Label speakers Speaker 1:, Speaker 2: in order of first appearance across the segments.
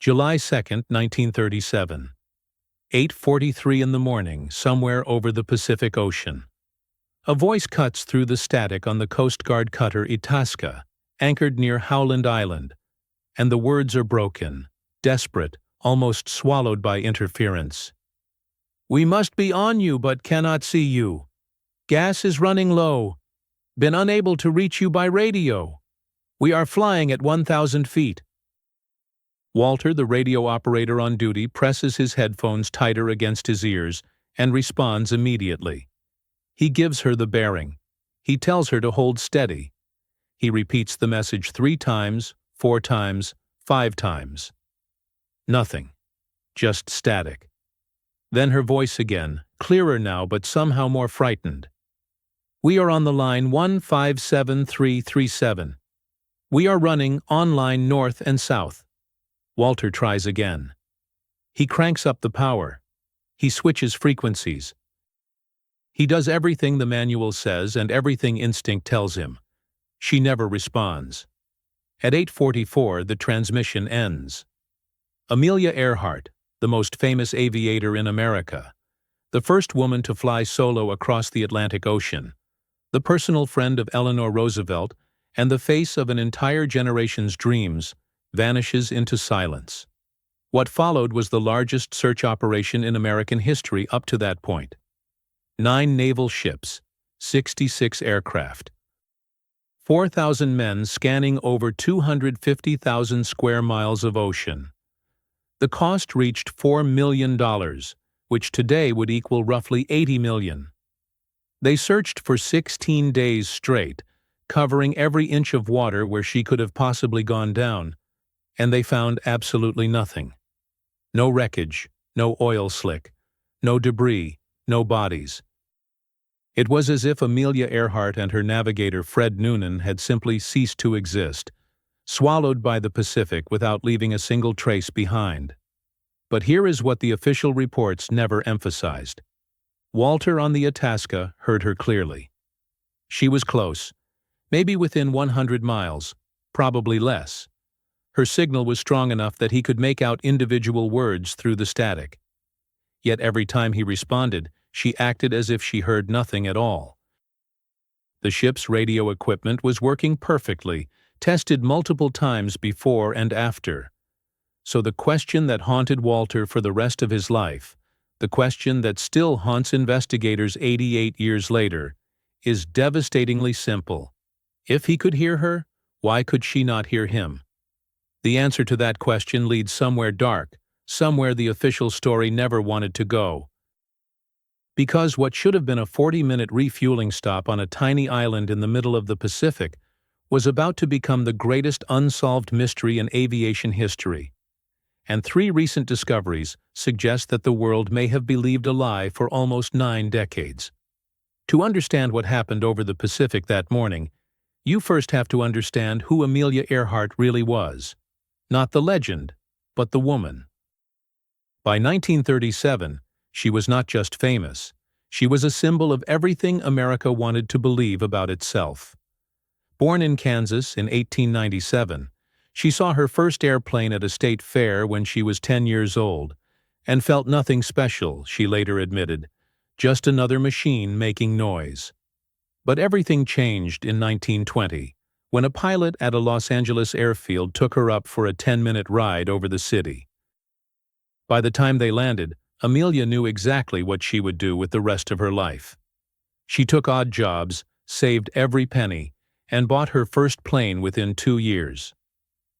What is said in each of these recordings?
Speaker 1: July 2, 1937. 8:43 in the morning, somewhere over the Pacific Ocean. A voice cuts through the static on the Coast Guard cutter Itasca, anchored near Howland Island, and the words are broken, desperate, almost swallowed by interference. "We must be on you but cannot see you. Gas is running low. Been unable to reach you by radio. We are flying at 1,000 feet. Walter, the radio operator on duty, presses his headphones tighter against his ears and responds immediately. He gives her the bearing. He tells her to hold steady. He repeats the message 3 times, 4 times, 5 times. Nothing. Just static. Then her voice again, clearer now but somehow more frightened. "We are on the line 157337. We are running on line north and south." Walter tries again. He cranks up the power. He switches frequencies. He does everything the manual says and everything instinct tells him. She never responds. At 8:44, the transmission ends. Amelia Earhart, the most famous aviator in America, the first woman to fly solo across the Atlantic Ocean, the personal friend of Eleanor Roosevelt, and the face of an entire generation's dreams, vanishes into silence. What followed was the largest search operation in American history up to that point. 9 naval ships, 66 aircraft, 4,000 men scanning over 250,000 square miles of ocean. The cost reached $4 million, which today would equal roughly $80 million. They searched for 16 days straight, covering every inch of water where she could have possibly gone down, and they found absolutely nothing. No wreckage, no oil slick, no debris, no bodies. It was as if Amelia Earhart and her navigator Fred Noonan had simply ceased to exist, swallowed by the Pacific without leaving a single trace behind. But here is what the official reports never emphasized. Walter on the Itasca heard her clearly. She was close, maybe within 100 miles, probably less. Her signal was strong enough that he could make out individual words through the static. Yet every time he responded, she acted as if she heard nothing at all. The ship's radio equipment was working perfectly, tested multiple times before and after. So the question that haunted Walter for the rest of his life, the question that still haunts investigators 88 years later, is devastatingly simple. If he could hear her, why could she not hear him? The answer to that question leads somewhere dark, somewhere the official story never wanted to go. Because what should have been a 40-minute refueling stop on a tiny island in the middle of the Pacific was about to become the greatest unsolved mystery in aviation history. And 3 recent discoveries suggest that the world may have believed a lie for almost 9 decades. To understand what happened over the Pacific that morning, you first have to understand who Amelia Earhart really was. Not the legend, but the woman. By 1937, she was not just famous. She was a symbol of everything America wanted to believe about itself. Born in Kansas in 1897, she saw her first airplane at a state fair when she was 10 years old, and felt nothing special, she later admitted, just another machine making noise. But everything changed in 1920, when a pilot at a Los Angeles airfield took her up for a 10-minute ride over the city. By the time they landed, Amelia knew exactly what she would do with the rest of her life. She took odd jobs, saved every penny, and bought her first plane within 2 years.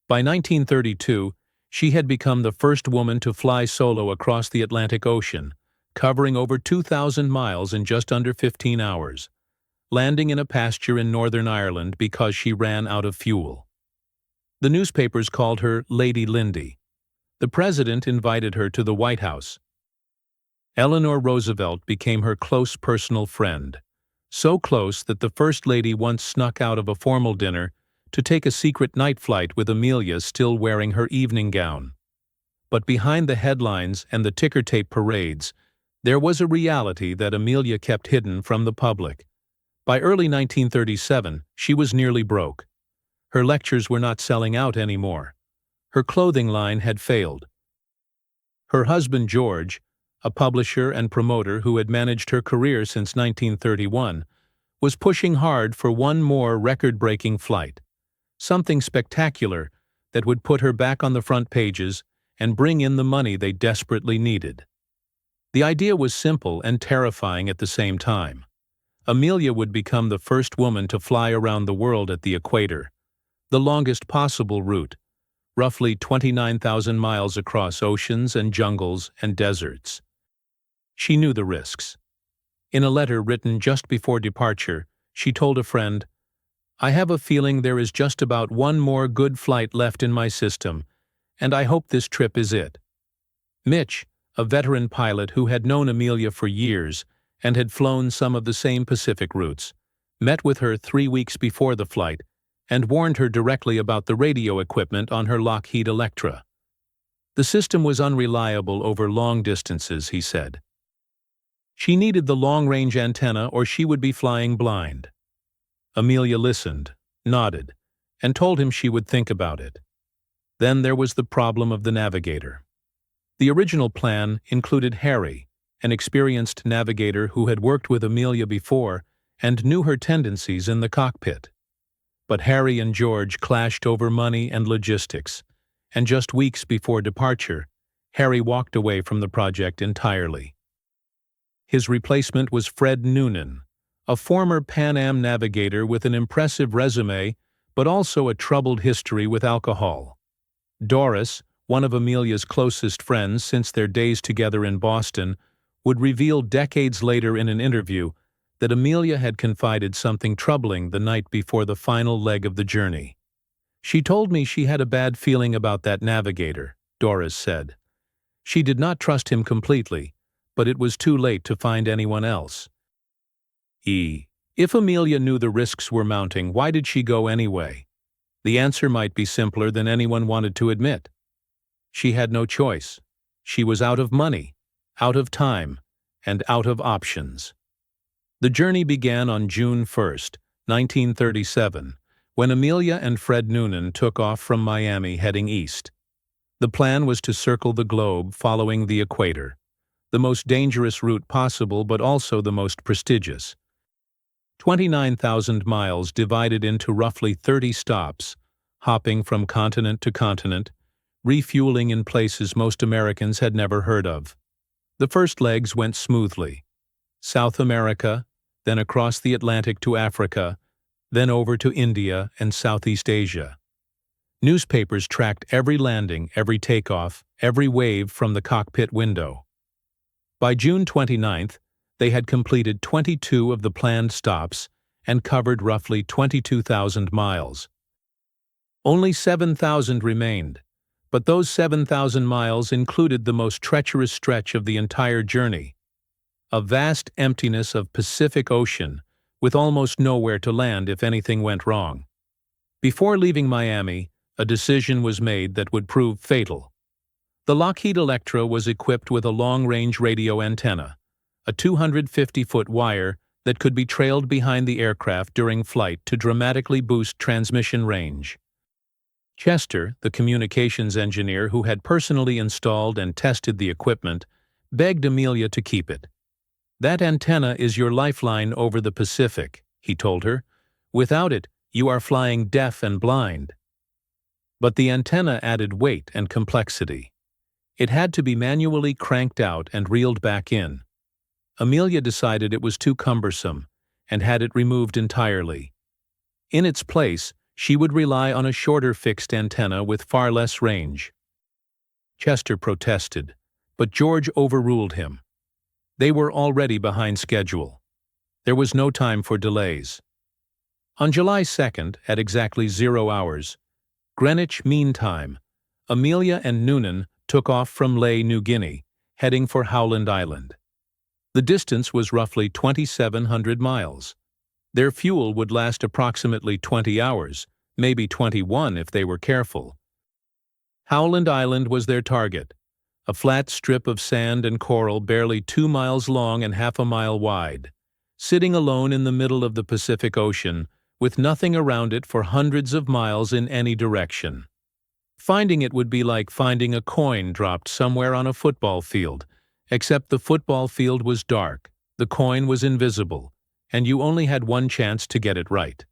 Speaker 1: By 1932, she had become the first woman to fly solo across the Atlantic Ocean, covering over 2,000 miles in just under 15 hours, landing in a pasture in Northern Ireland because she ran out of fuel. The newspapers called her Lady Lindy. The president invited her to the White House. Eleanor Roosevelt became her close personal friend, so close that the First Lady once snuck out of a formal dinner to take a secret night flight with Amelia still wearing her evening gown. But behind the headlines and the ticker tape parades, there was a reality that Amelia kept hidden from the public. By early 1937, she was nearly broke. Her lectures were not selling out anymore. Her clothing line had failed. Her husband George, a publisher and promoter who had managed her career since 1931, was pushing hard for one more record-breaking flight, something spectacular that would put her back on the front pages and bring in the money they desperately needed. The idea was simple and terrifying at the same time. Amelia would become the first woman to fly around the world at the equator, the longest possible route, roughly 29,000 miles across oceans and jungles and deserts. She knew the risks. In a letter written just before departure, she told a friend, "I have a feeling there is just about one more good flight left in my system, and I hope this trip is it." Mitch, a veteran pilot who had known Amelia for years and had flown some of the same Pacific routes, met with her 3 weeks before the flight and warned her directly about the radio equipment on her Lockheed Electra. The system was unreliable over long distances, he said. She needed the long-range antenna or she would be flying blind. Amelia listened, nodded, and told him she would think about it. Then there was the problem of the navigator. The original plan included Harry, an experienced navigator who had worked with Amelia before and knew her tendencies in the cockpit. But Harry and George clashed over money and logistics, and just weeks before departure, Harry walked away from the project entirely. His replacement was Fred Noonan, a former Pan Am navigator with an impressive resume but also a troubled history with alcohol. Doris, one of Amelia's closest friends since their days together in Boston, would reveal decades later in an interview that Amelia had confided something troubling the night before the final leg of the journey. "She told me she had a bad feeling about that navigator," Doris said. "She did not trust him completely, but it was too late to find anyone else." If Amelia knew the risks were mounting, why did she go anyway? The answer might be simpler than anyone wanted to admit. She had no choice. She was out of money, out of time, and out of options. The journey began on June 1st, 1937, when Amelia and Fred Noonan took off from Miami heading east. The plan was to circle the globe following the equator, the most dangerous route possible but also the most prestigious. 29,000 miles divided into roughly 30 stops, hopping from continent to continent, refueling in places most Americans had never heard of. The first legs went smoothly. South America, then across the Atlantic to Africa, then over to India and Southeast Asia. Newspapers tracked every landing, every takeoff, every wave from the cockpit window. By June 29th, they had completed 22 of the planned stops and covered roughly 22,000 miles. Only 7,000 remained, but those 7,000 miles included the most treacherous stretch of the entire journey, a vast emptiness of Pacific Ocean with almost nowhere to land if anything went wrong. Before leaving Miami, a decision was made that would prove fatal. The Lockheed Electra was equipped with a long-range radio antenna, a 250-foot wire that could be trailed behind the aircraft during flight to dramatically boost transmission range. Chester, the communications engineer who had personally installed and tested the equipment, begged Amelia to keep it. "That antenna is your lifeline over the Pacific," he told her. "Without it, you are flying deaf and blind." But the antenna added weight and complexity. It had to be manually cranked out and reeled back in. Amelia decided it was too cumbersome and had it removed entirely. In its place, she would rely on a shorter fixed antenna with far less range. Chester protested, but George overruled him. They were already behind schedule. There was no time for delays. On July 2nd, at exactly 0 hours, Greenwich Mean Time, Amelia and Noonan took off from Lae, New Guinea, heading for Howland Island. The distance was roughly 2,700 miles. Their fuel would last approximately 20 hours, maybe 21 if they were careful. Howland Island was their target, a flat strip of sand and coral barely 2 miles long and half a mile wide, sitting alone in the middle of the Pacific Ocean, with nothing around it for hundreds of miles in any direction. Finding it would be like finding a coin dropped somewhere on a football field, except the football field was dark, the coin was invisible, and you only had one chance to get it right.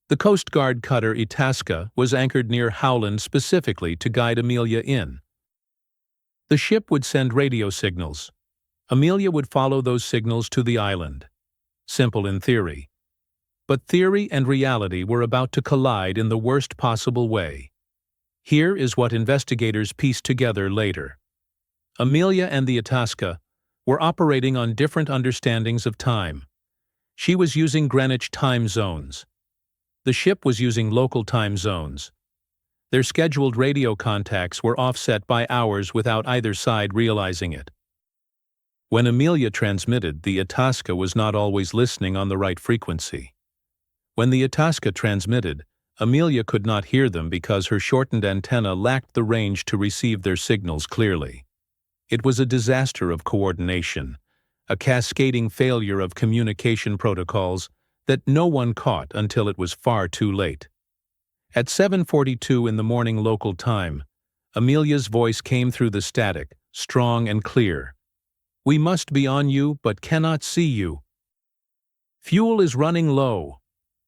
Speaker 1: The Coast Guard cutter Itasca was anchored near Howland specifically to guide Amelia in. The ship would send radio signals. Amelia would follow those signals to the island. Simple in theory. But theory and reality were about to collide in the worst possible way. Here is what investigators pieced together later. Amelia and the Itasca were operating on different understandings of time. She was using Greenwich time zones. The ship was using local time zones. Their scheduled radio contacts were offset by hours without either side realizing it. When Amelia transmitted, the Itasca was not always listening on the right frequency. When the Itasca transmitted, Amelia could not hear them because her shortened antenna lacked the range to receive their signals clearly. It was a disaster of coordination, a cascading failure of communication protocols that no one caught until it was far too late. At 7:42 in the morning local time, Amelia's voice came through the static, strong and clear. "We must be on you, but cannot see you. Fuel is running low."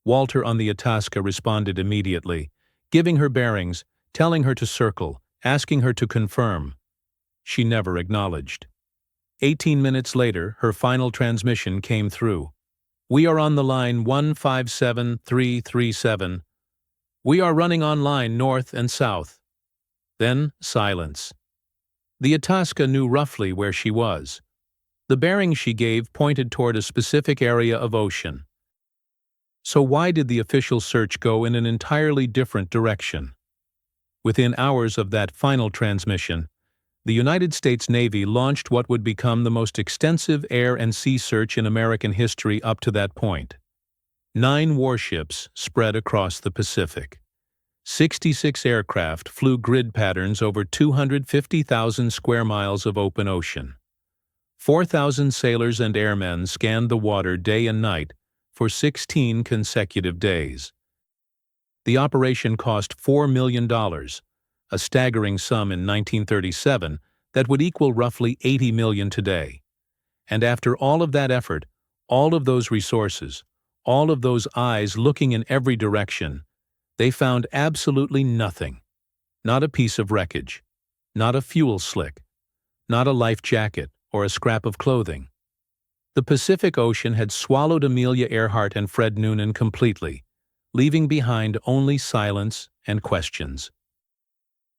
Speaker 1: Walter on the Itasca responded immediately, giving her bearings, telling her to circle, asking her to confirm. She never acknowledged. 18 minutes later, her final transmission came through. "We are on the line 157337. We are running online north and south." Then silence. The Itasca knew roughly where she was. The bearings she gave pointed toward a specific area of ocean. So why did the official search go in an entirely different direction? Within hours of that final transmission, the United States Navy launched what would become the most extensive air and sea search in American history up to that point. 9 warships spread across the Pacific. 66 aircraft flew grid patterns over 250,000 square miles of open ocean. 4,000 sailors and airmen scanned the water day and night for 16 consecutive days. The operation cost $4 million, a staggering sum in 1937 that would equal roughly $80 million today. And after all of that effort, all of those resources, all of those eyes looking in every direction, they found absolutely nothing. Not a piece of wreckage, not a fuel slick, not a life jacket or a scrap of clothing. The Pacific Ocean had swallowed Amelia Earhart and Fred Noonan completely, leaving behind only silence and questions.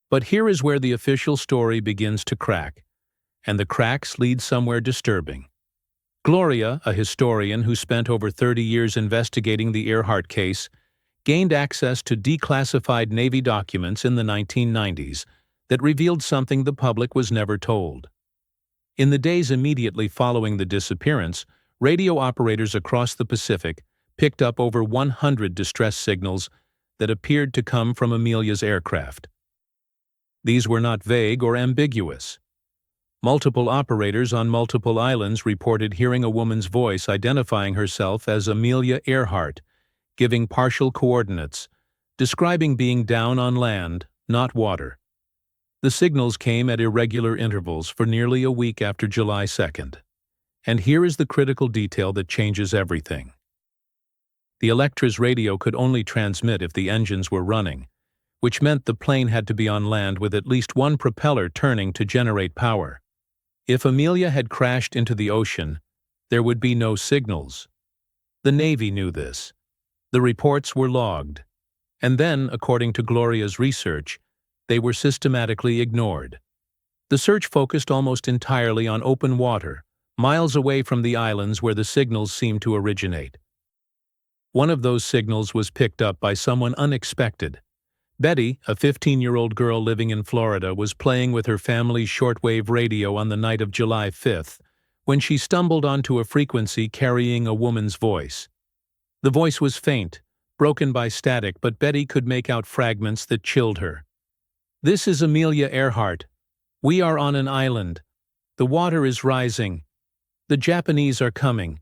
Speaker 1: But here is where the official story begins to crack, and the cracks lead somewhere disturbing. Gloria, a historian who spent over 30 years investigating the Earhart case, gained access to declassified Navy documents in the 1990s that revealed something the public was never told. In the days immediately following the disappearance, radio operators across the Pacific picked up over 100 distress signals that appeared to come from Amelia's aircraft. These were not vague or ambiguous. Multiple operators on multiple islands reported hearing a woman's voice identifying herself as Amelia Earhart, giving partial coordinates, describing being down on land, not water. The signals came at irregular intervals for nearly a week after July 2nd. And here is the critical detail that changes everything. The Electra's radio could only transmit if the engines were running, which meant the plane had to be on land with at least one propeller turning to generate power. If Amelia had crashed into the ocean, there would be no signals. The Navy knew this. The reports were logged. And then, according to Gloria's research, they were systematically ignored. The search focused almost entirely on open water, miles away from the islands where the signals seemed to originate. One of those signals was picked up by someone unexpected. Betty, a 15-year-old girl living in Florida, was playing with her family's shortwave radio on the night of July 5th when she stumbled onto a frequency carrying a woman's voice. The voice was faint, broken by static, but Betty could make out fragments that chilled her. "This is Amelia Earhart. We are on an island. The water is rising. The Japanese are coming."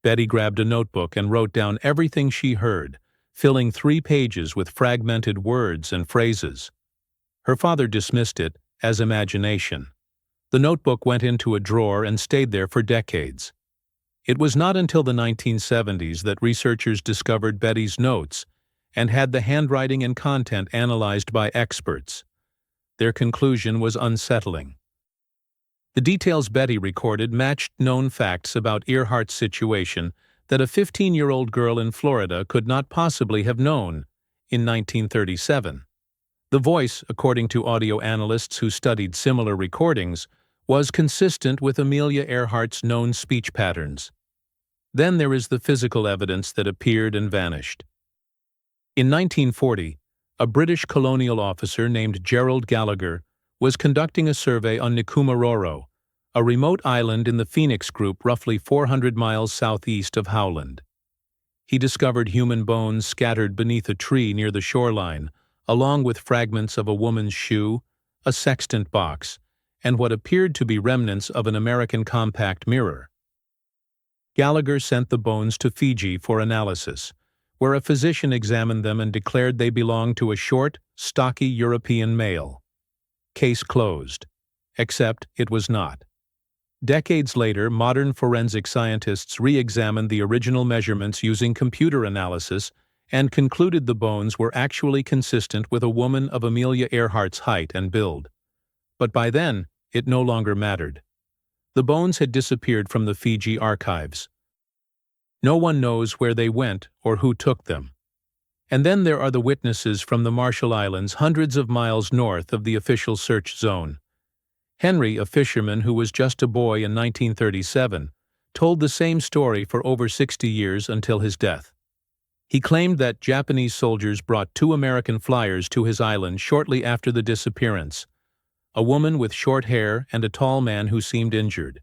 Speaker 1: Betty grabbed a notebook and wrote down everything she heard, filling 3 pages with fragmented words and phrases. Her father dismissed it as imagination. The notebook went into a drawer and stayed there for decades. It was not until the 1970s that researchers discovered Betty's notes and had the handwriting and content analyzed by experts. Their conclusion was unsettling. The details Betty recorded matched known facts about Earhart's situation that a 15-year-old girl in Florida could not possibly have known in 1937. The voice, according to audio analysts who studied similar recordings, was consistent with Amelia Earhart's known speech patterns. Then there is the physical evidence that appeared and vanished. In 1940, a British colonial officer named Gerald Gallagher was conducting a survey on Nikumaroro, a remote island in the Phoenix Group roughly 400 miles southeast of Howland. He discovered human bones scattered beneath a tree near the shoreline, along with fragments of a woman's shoe, a sextant box, and what appeared to be remnants of an American compact mirror. Gallagher sent the bones to Fiji for analysis, where a physician examined them and declared they belonged to a short, stocky European male. Case closed. Except it was not. Decades later, modern forensic scientists re-examined the original measurements using computer analysis and concluded the bones were actually consistent with a woman of Amelia Earhart's height and build. But by then, it no longer mattered. The bones had disappeared from the Fiji archives. No one knows where they went or who took them. And then there are the witnesses from the Marshall Islands, hundreds of miles north of the official search zone. Henry, a fisherman who was just a boy in 1937, told the same story for over 60 years until his death. He claimed that Japanese soldiers brought 2 American flyers to his island shortly after the disappearance, a woman with short hair and a tall man who seemed injured.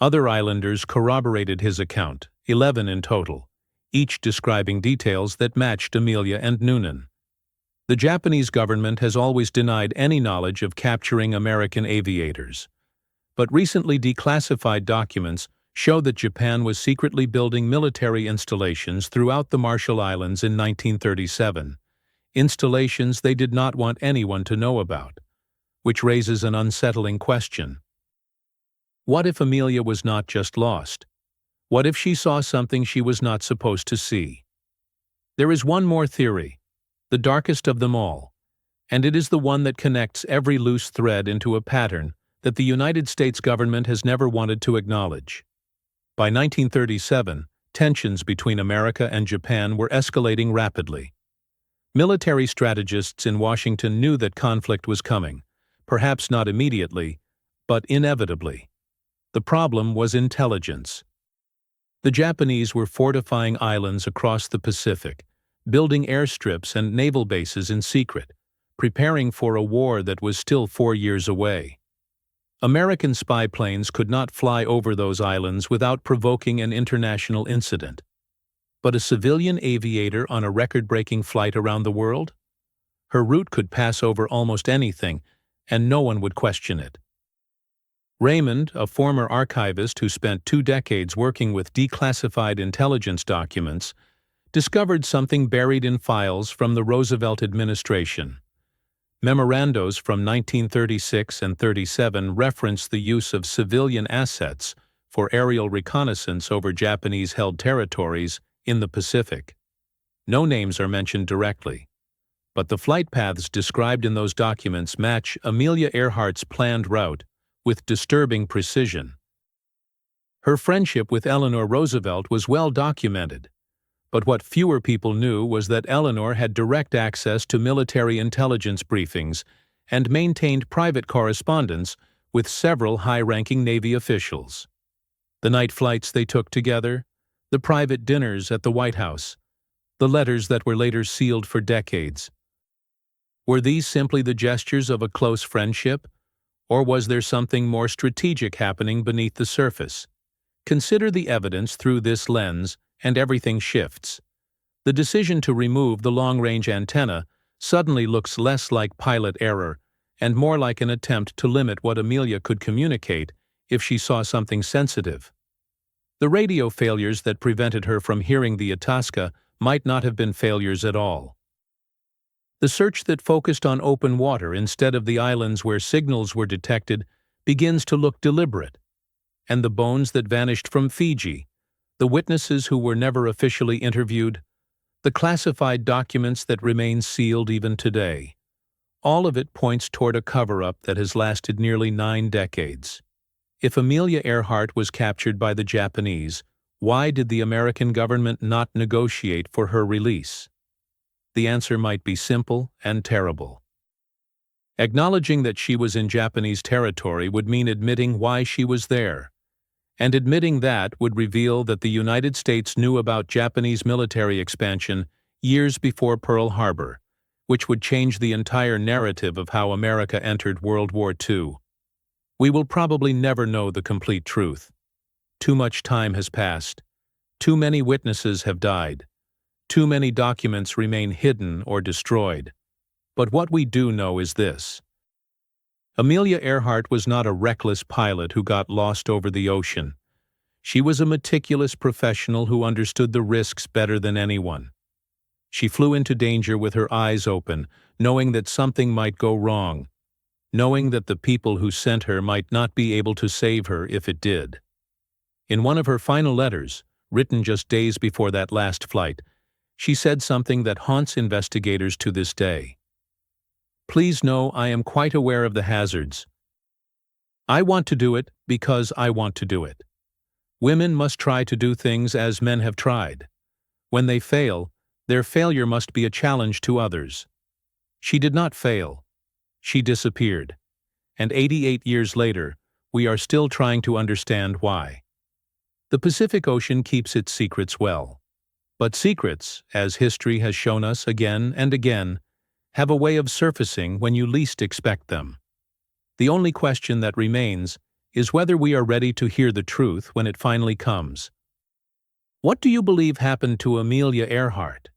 Speaker 1: Other islanders corroborated his account, 11 in total, each describing details that matched Amelia and Noonan. The Japanese government has always denied any knowledge of capturing American aviators. But recently declassified documents show that Japan was secretly building military installations throughout the Marshall Islands in 1937, installations they did not want anyone to know about, which raises an unsettling question. What if Amelia was not just lost? What if she saw something she was not supposed to see? There is one more theory, the darkest of them all, and it is the one that connects every loose thread into a pattern that the United States government has never wanted to acknowledge. By 1937, tensions between America and Japan were escalating rapidly. Military strategists in Washington knew that conflict was coming, perhaps not immediately, but inevitably. The problem was intelligence. The Japanese were fortifying islands across the Pacific, building airstrips and naval bases in secret, preparing for a war that was still 4 years away. American spy planes could not fly over those islands without provoking an international incident. But a civilian aviator on a record-breaking flight around the world? Her route could pass over almost anything, and no one would question it. Raymond, a former archivist who spent 2 decades working with declassified intelligence documents, discovered something buried in files from the Roosevelt administration. Memorandos from 1936 and 37 reference the use of civilian assets for aerial reconnaissance over Japanese-held territories in the Pacific. No names are mentioned directly, but the flight paths described in those documents match Amelia Earhart's planned route with disturbing precision. Her friendship with Eleanor Roosevelt was well documented, but what fewer people knew was that Eleanor had direct access to military intelligence briefings and maintained private correspondence with several high-ranking Navy officials. The night flights they took together, the private dinners at the White House, the letters that were later sealed for decades. Were these simply the gestures of a close friendship, or was there something more strategic happening beneath the surface? Consider the evidence through this lens, and everything shifts. The decision to remove the long-range antenna suddenly looks less like pilot error and more like an attempt to limit what Amelia could communicate if she saw something sensitive. The radio failures that prevented her from hearing the Itasca might not have been failures at all. The search that focused on open water instead of the islands where signals were detected begins to look deliberate. And the bones that vanished from Fiji, the witnesses who were never officially interviewed, the classified documents that remain sealed even today, all of it points toward a cover-up that has lasted nearly 9 decades. If Amelia Earhart was captured by the Japanese, why did the American government not negotiate for her release? The answer might be simple and terrible. Acknowledging that she was in Japanese territory would mean admitting why she was there, and admitting that would reveal that the United States knew about Japanese military expansion years before Pearl Harbor, which would change the entire narrative of how America entered World War II. We will probably never know the complete truth. Too much time has passed. Too many witnesses have died. Too many documents remain hidden or destroyed. But what we do know is this. Amelia Earhart was not a reckless pilot who got lost over the ocean. She was a meticulous professional who understood the risks better than anyone. She flew into danger with her eyes open, knowing that something might go wrong, knowing that the people who sent her might not be able to save her if it did. In one of her final letters, written just days before that last flight, she said something that haunts investigators to this day. "Please know I am quite aware of the hazards. I want to do it because I want to do it. Women must try to do things as men have tried. When they fail, their failure must be a challenge to others." She did not fail. She disappeared. And 88 years later, we are still trying to understand why. The Pacific Ocean keeps its secrets well. But secrets, as history has shown us again and again, have a way of surfacing when you least expect them. The only question that remains is whether we are ready to hear the truth when it finally comes. What do you believe happened to Amelia Earhart?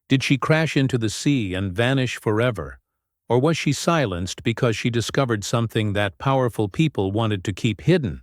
Speaker 1: Did she crash into the sea and vanish forever? Or was she silenced because she discovered something that powerful people wanted to keep hidden?